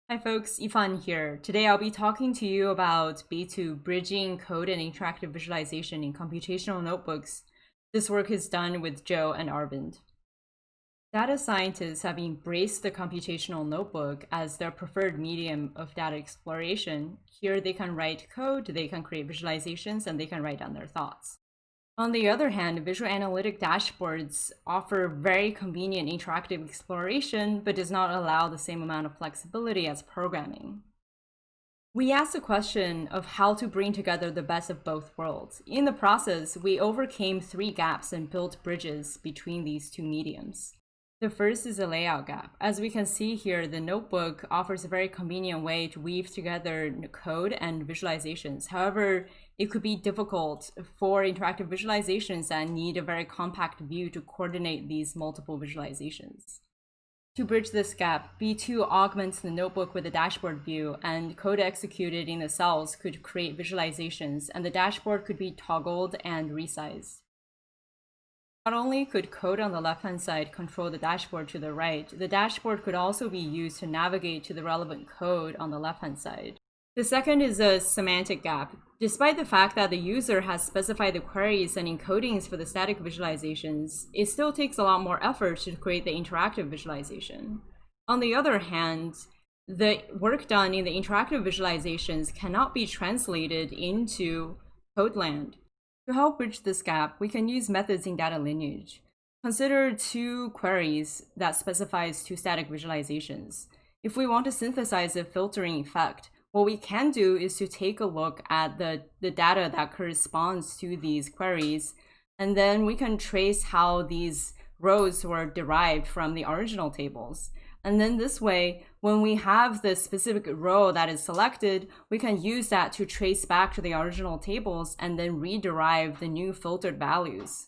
Hi folks, Ifan here. Today I'll be talking to you about B2 bridging code and interactive visualization in computational notebooks. This work is done with Joe and Arvind. Data scientists have embraced the computational notebook as their preferred medium of data exploration. Here they can write code, they can create visualizations, and they can write down their thoughts. On the other hand, visual analytic dashboards offer very convenient interactive exploration, but does not allow the same amount of flexibility as programming. We asked the question of how to bring together the best of both worlds. In the process, we overcame 3 gaps and built bridges between these two mediums. The first is a layout gap. As we can see here, the notebook offers a very convenient way to weave together code and visualizations. However, it could be difficult for interactive visualizations that need a very compact view to coordinate these multiple visualizations. To bridge this gap, B2 augments the notebook with a dashboard view, and code executed in the cells could create visualizations, and the dashboard could be toggled and resized. Not only could code on the left-hand side control the dashboard to the right, the dashboard could also be used to navigate to the relevant code on the left-hand side. The second is a semantic gap. Despite the fact that the user has specified the queries and encodings for the static visualizations, it still takes a lot more effort to create the interactive visualization. On the other hand, the work done in the interactive visualizations cannot be translated into code land. To help bridge this gap, we can use methods in data lineage. Consider 2 queries that specifies 2 static visualizations. If we want to synthesize a filtering effect, what we can do is to take a look at the data that corresponds to these queries, and then we can trace how these rows were derived from the original tables. And then this way, when we have the specific row that is selected, we can use that to trace back to the original tables and then rederive the new filtered values.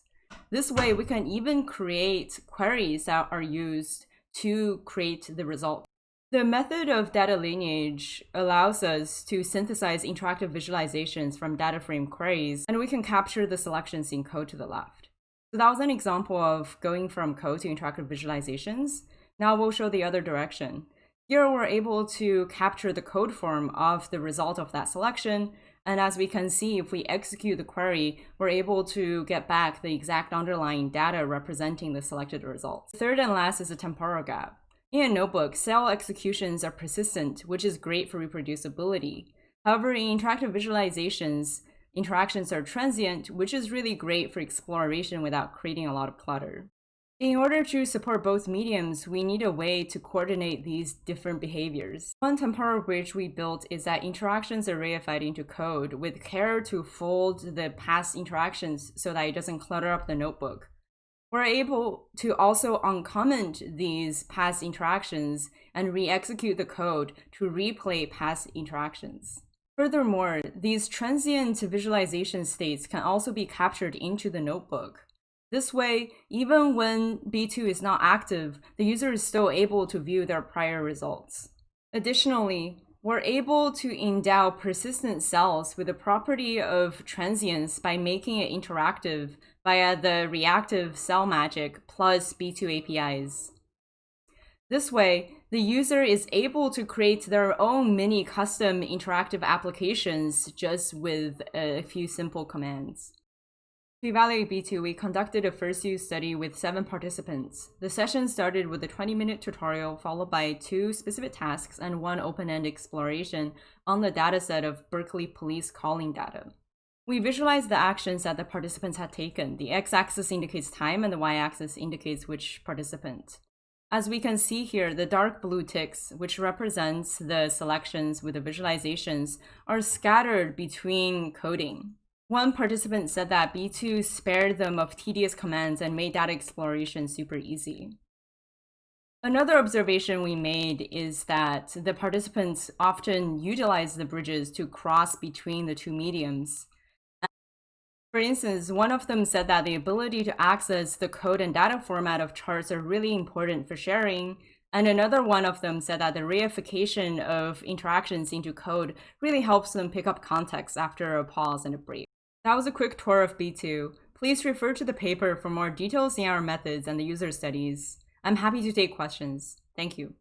This way, we can even create queries that are used to create the result. The method of data lineage allows us to synthesize interactive visualizations from data frame queries, and we can capture the selections in code to the left. So that was an example of going from code to interactive visualizations. Now we'll show the other direction. Here we're able to capture the code form of the result of that selection. And as we can see, if we execute the query, we're able to get back the exact underlying data representing the selected results. The third and last is a temporal gap. In a notebook, cell executions are persistent, which is great for reproducibility. However, in interactive visualizations, interactions are transient, which is really great for exploration without creating a lot of clutter. In order to support both mediums, we need a way to coordinate these different behaviors. One temporal bridge we built is that interactions are reified into code with care to fold the past interactions so that it doesn't clutter up the notebook. We're able to also uncomment these past interactions and re-execute the code to replay past interactions. Furthermore, these transient visualization states can also be captured into the notebook. This way, even when B2 is not active, the user is still able to view their prior results. Additionally, we're able to endow persistent cells with the property of transience by making it interactive via the reactive cell magic plus B2 APIs. This way, the user is able to create their own mini custom interactive applications just with a few simple commands. To evaluate B2, we conducted a first use study with 7 participants. The session started with a 20-minute tutorial followed by 2 specific tasks and 1 open-end exploration on the dataset of Berkeley police calling data. We visualized the actions that the participants had taken. The x-axis indicates time and the y-axis indicates which participant. As we can see here, the dark blue ticks, which represents the selections with the visualizations, are scattered between coding. One participant said that B2 spared them of tedious commands and made data exploration super easy. Another observation we made is that the participants often utilize the bridges to cross between the 2 mediums. For instance, one of them said that the ability to access the code and data format of charts are really important for sharing. And another one of them said that the reification of interactions into code really helps them pick up context after a pause and a break. That was a quick tour of B2. Please refer to the paper for more details in our methods and the user studies. I'm happy to take questions. Thank you.